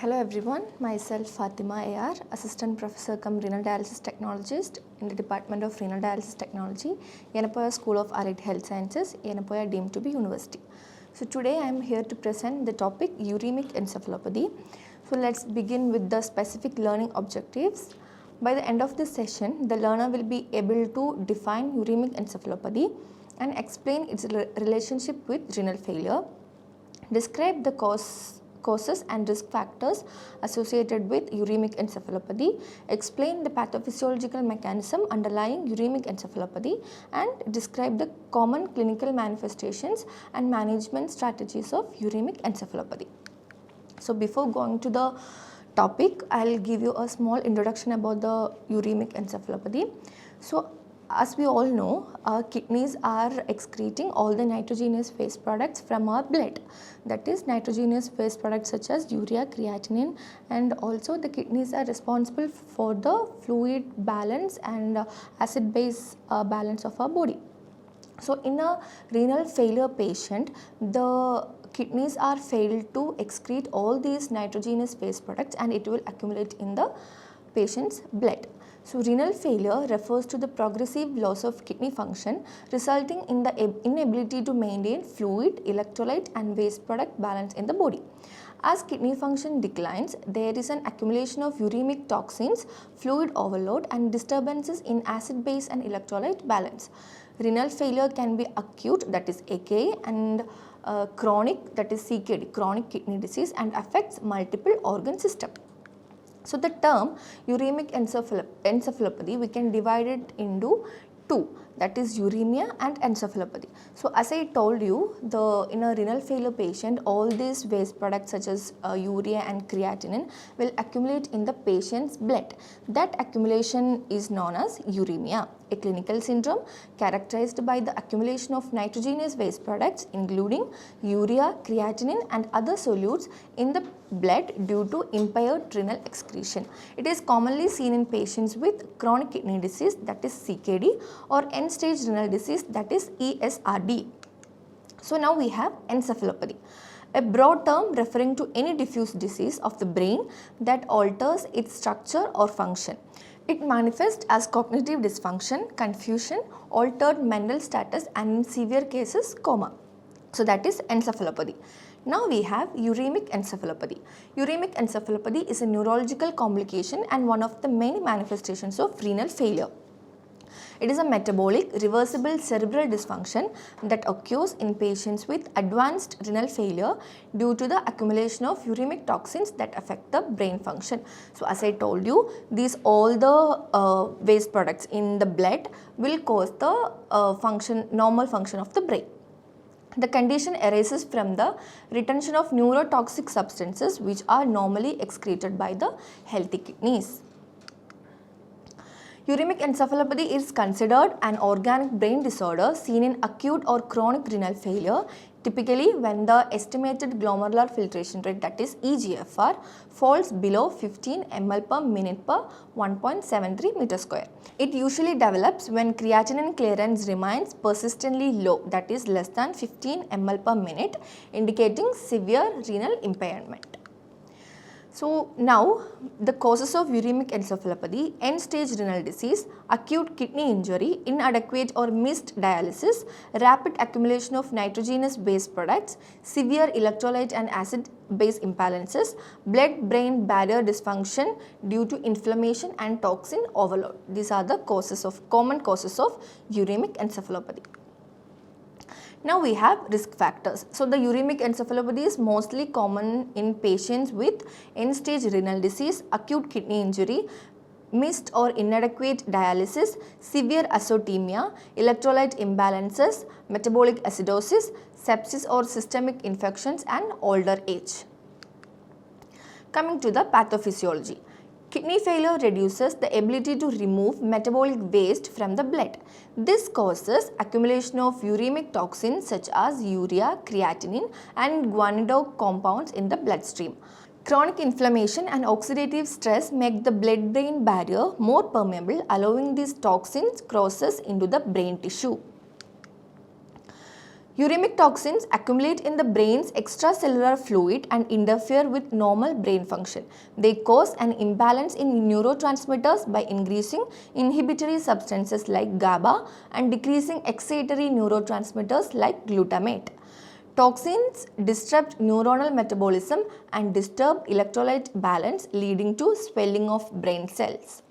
Hello everyone, myself Fathima AR, Assistant Professor cum Renal Dialysis Technologist in the Department of Renal Dialysis Technology, Yenepoya School of Allied Health Sciences, Yenepoya deemed to be university. So today I am here to present the topic Uremic Encephalopathy. So let's begin with the specific learning objectives. By the end of this session, the learner will be able to define uremic encephalopathy and explain its relationship with renal failure, describe the causes and risk factors associated with uremic encephalopathy, explain the pathophysiological mechanism underlying uremic encephalopathy, and describe the common clinical manifestations and management strategies of uremic encephalopathy. So before going to the topic, I'll give you a small introduction about the uremic encephalopathy. So as we all know, our kidneys are excreting all the nitrogenous waste products from our blood. That is, nitrogenous waste products such as urea, creatinine, and also the kidneys are responsible for the fluid balance and acid-base balance of our body. So in a renal failure patient, the kidneys are failed to excrete all these nitrogenous waste products and it will accumulate in the patient's blood. So renal failure refers to the progressive loss of kidney function resulting in the inability to maintain fluid, electrolyte and waste product balance in the body. As kidney function declines, there is an accumulation of uremic toxins, fluid overload and disturbances in acid base and electrolyte balance. Renal failure can be acute, that is AKI, and chronic, that is CKD, chronic kidney disease, and affects multiple organ system. So the term uremic encephalopathy, we can divide it into two, that is uremia and encephalopathy. So as I told you, in a renal failure patient, all these waste products such as urea and creatinine will accumulate in the patient's blood. That accumulation is known as uremia, a clinical syndrome characterized by the accumulation of nitrogenous waste products including urea, creatinine and other solutes in the blood due to impaired renal excretion. It is commonly seen in patients with chronic kidney disease, that is CKD, or end-stage renal disease, that is ESRD. So now we have encephalopathy, a broad term referring to any diffuse disease of the brain that alters its structure or function. It manifests as cognitive dysfunction, confusion, altered mental status and in severe cases coma. So that is encephalopathy. Now we have uremic encephalopathy. Uremic encephalopathy is a neurological complication and one of the many manifestations of renal failure. It is a metabolic, reversible cerebral dysfunction that occurs in patients with advanced renal failure due to the accumulation of uremic toxins that affect the brain function. So as I told you, all the waste products in the blood will cause the normal function of the brain. The condition arises from the retention of neurotoxic substances which are normally excreted by the healthy kidneys. Uremic encephalopathy is considered an organic brain disorder seen in acute or chronic renal failure, typically when the estimated glomerular filtration rate, that is EGFR, falls below 15 ml per minute per 1.73 meter square. It usually develops when creatinine clearance remains persistently low, that is less than 15 ml per minute, indicating severe renal impairment. So now the causes of uremic encephalopathy: end-stage renal disease, acute kidney injury, inadequate or missed dialysis, rapid accumulation of nitrogenous waste products, severe electrolyte and acid-base imbalances, blood-brain barrier dysfunction due to inflammation and toxin overload. These are the common causes of uremic encephalopathy. Now we have risk factors. So the uremic encephalopathy is mostly common in patients with end-stage renal disease, acute kidney injury, missed or inadequate dialysis, severe azotemia, electrolyte imbalances, metabolic acidosis, sepsis or systemic infections and older age. Coming to the pathophysiology. Kidney failure reduces the ability to remove metabolic waste from the blood. This causes accumulation of uremic toxins such as urea, creatinine and guanidinic compounds in the bloodstream. Chronic inflammation and oxidative stress make the blood-brain barrier more permeable, allowing these toxins crosses into the brain tissue. Uremic toxins accumulate in the brain's extracellular fluid and interfere with normal brain function. They cause an imbalance in neurotransmitters by increasing inhibitory substances like GABA and decreasing excitatory neurotransmitters like glutamate. Toxins disrupt neuronal metabolism and disturb electrolyte balance, leading to swelling of brain cells.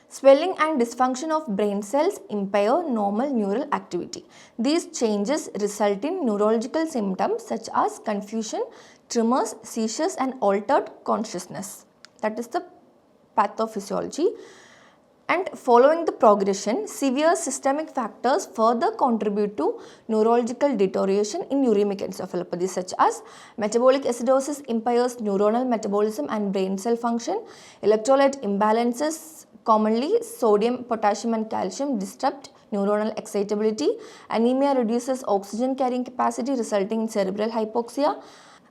Swelling and dysfunction of brain cells impair normal neural activity. These changes result in neurological symptoms such as confusion, tremors, seizures and altered consciousness. That is the pathophysiology. And following the progression, severe systemic factors further contribute to neurological deterioration in uremic encephalopathy, such as metabolic acidosis impairs neuronal metabolism and brain cell function, electrolyte imbalances, commonly sodium, potassium and calcium, disrupt neuronal excitability, anemia reduces oxygen carrying capacity resulting in cerebral hypoxia,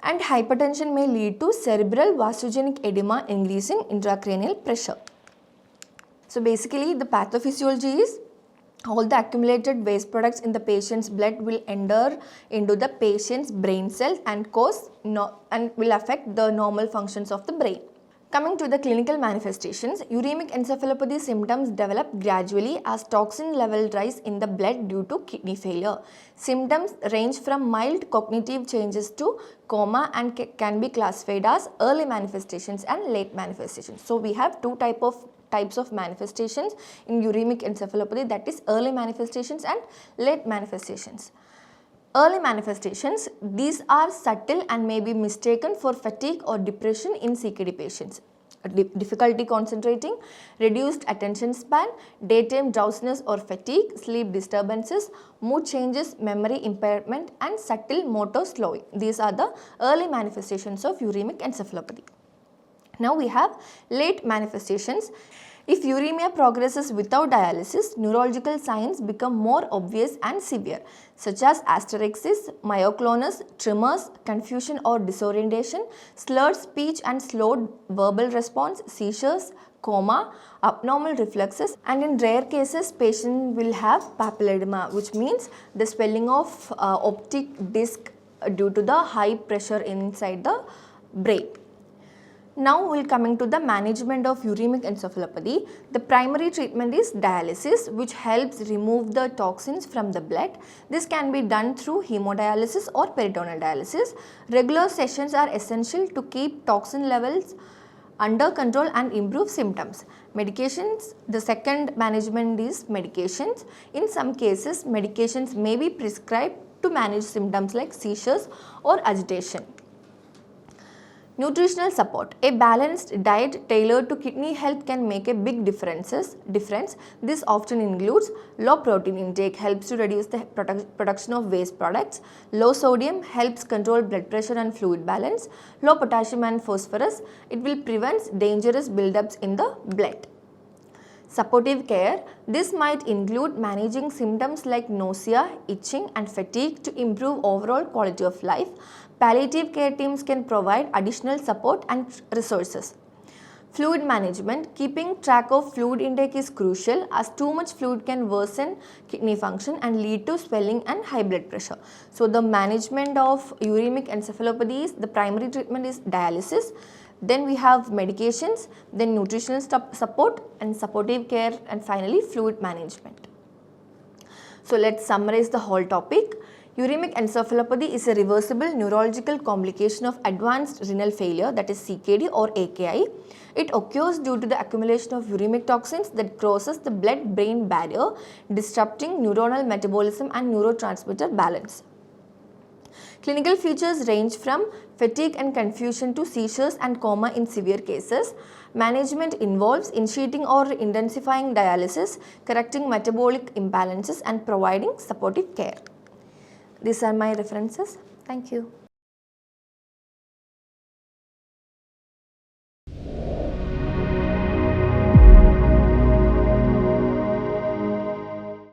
and hypertension may lead to cerebral vasogenic edema, increasing intracranial pressure. So basically the pathophysiology is all the accumulated waste products in the patient's blood will enter into the patient's brain cells and will affect the normal functions of the brain. Coming to the clinical manifestations, uremic encephalopathy symptoms develop gradually as toxin level rise in the blood due to kidney failure. Symptoms range from mild cognitive changes to coma and can be classified as early manifestations and late manifestations. So we have two types of manifestations in uremic encephalopathy, that is early manifestations and late manifestations. Early manifestations, these are subtle and may be mistaken for fatigue or depression in CKD patients. Difficulty concentrating, reduced attention span, daytime drowsiness or fatigue, sleep disturbances, mood changes, memory impairment and subtle motor slowing. These are the early manifestations of uremic encephalopathy. Now we have late manifestations. If uremia progresses without dialysis, neurological signs become more obvious and severe, such as asterixis, myoclonus, tremors, confusion or disorientation, slurred speech and slowed verbal response, seizures, coma, abnormal reflexes, and in rare cases patient will have papilledema, which means the swelling of optic disc due to the high pressure inside the brain. Now we will coming to the management of uremic encephalopathy. The primary treatment is dialysis, which helps remove the toxins from the blood. This can be done through hemodialysis or peritoneal dialysis. Regular sessions are essential to keep toxin levels under control and improve symptoms. Medications, the second management is medications. In some cases, medications may be prescribed to manage symptoms like seizures or agitation. Nutritional support. A balanced diet tailored to kidney health can make a big difference. This often includes low protein intake, helps to reduce the production of waste products. Low sodium helps control blood pressure and fluid balance. Low potassium and phosphorus, it will prevent dangerous buildups in the blood. Supportive care. This might include managing symptoms like nausea, itching and fatigue to improve overall quality of life. Palliative care teams can provide additional support and resources. Fluid management. Keeping track of fluid intake is crucial as too much fluid can worsen kidney function and lead to swelling and high blood pressure. So the management of uremic encephalopathy, the primary treatment is dialysis. Then we have medications, then nutritional support and supportive care, and finally fluid management. So let's summarize the whole topic. Uremic encephalopathy is a reversible neurological complication of advanced renal failure, that is CKD or AKI. It occurs due to the accumulation of uremic toxins that crosses the blood-brain barrier, disrupting neuronal metabolism and neurotransmitter balance. Clinical features range from fatigue and confusion to seizures and coma in severe cases. Management involves initiating or intensifying dialysis, correcting metabolic imbalances and providing supportive care. These are my references. Thank you.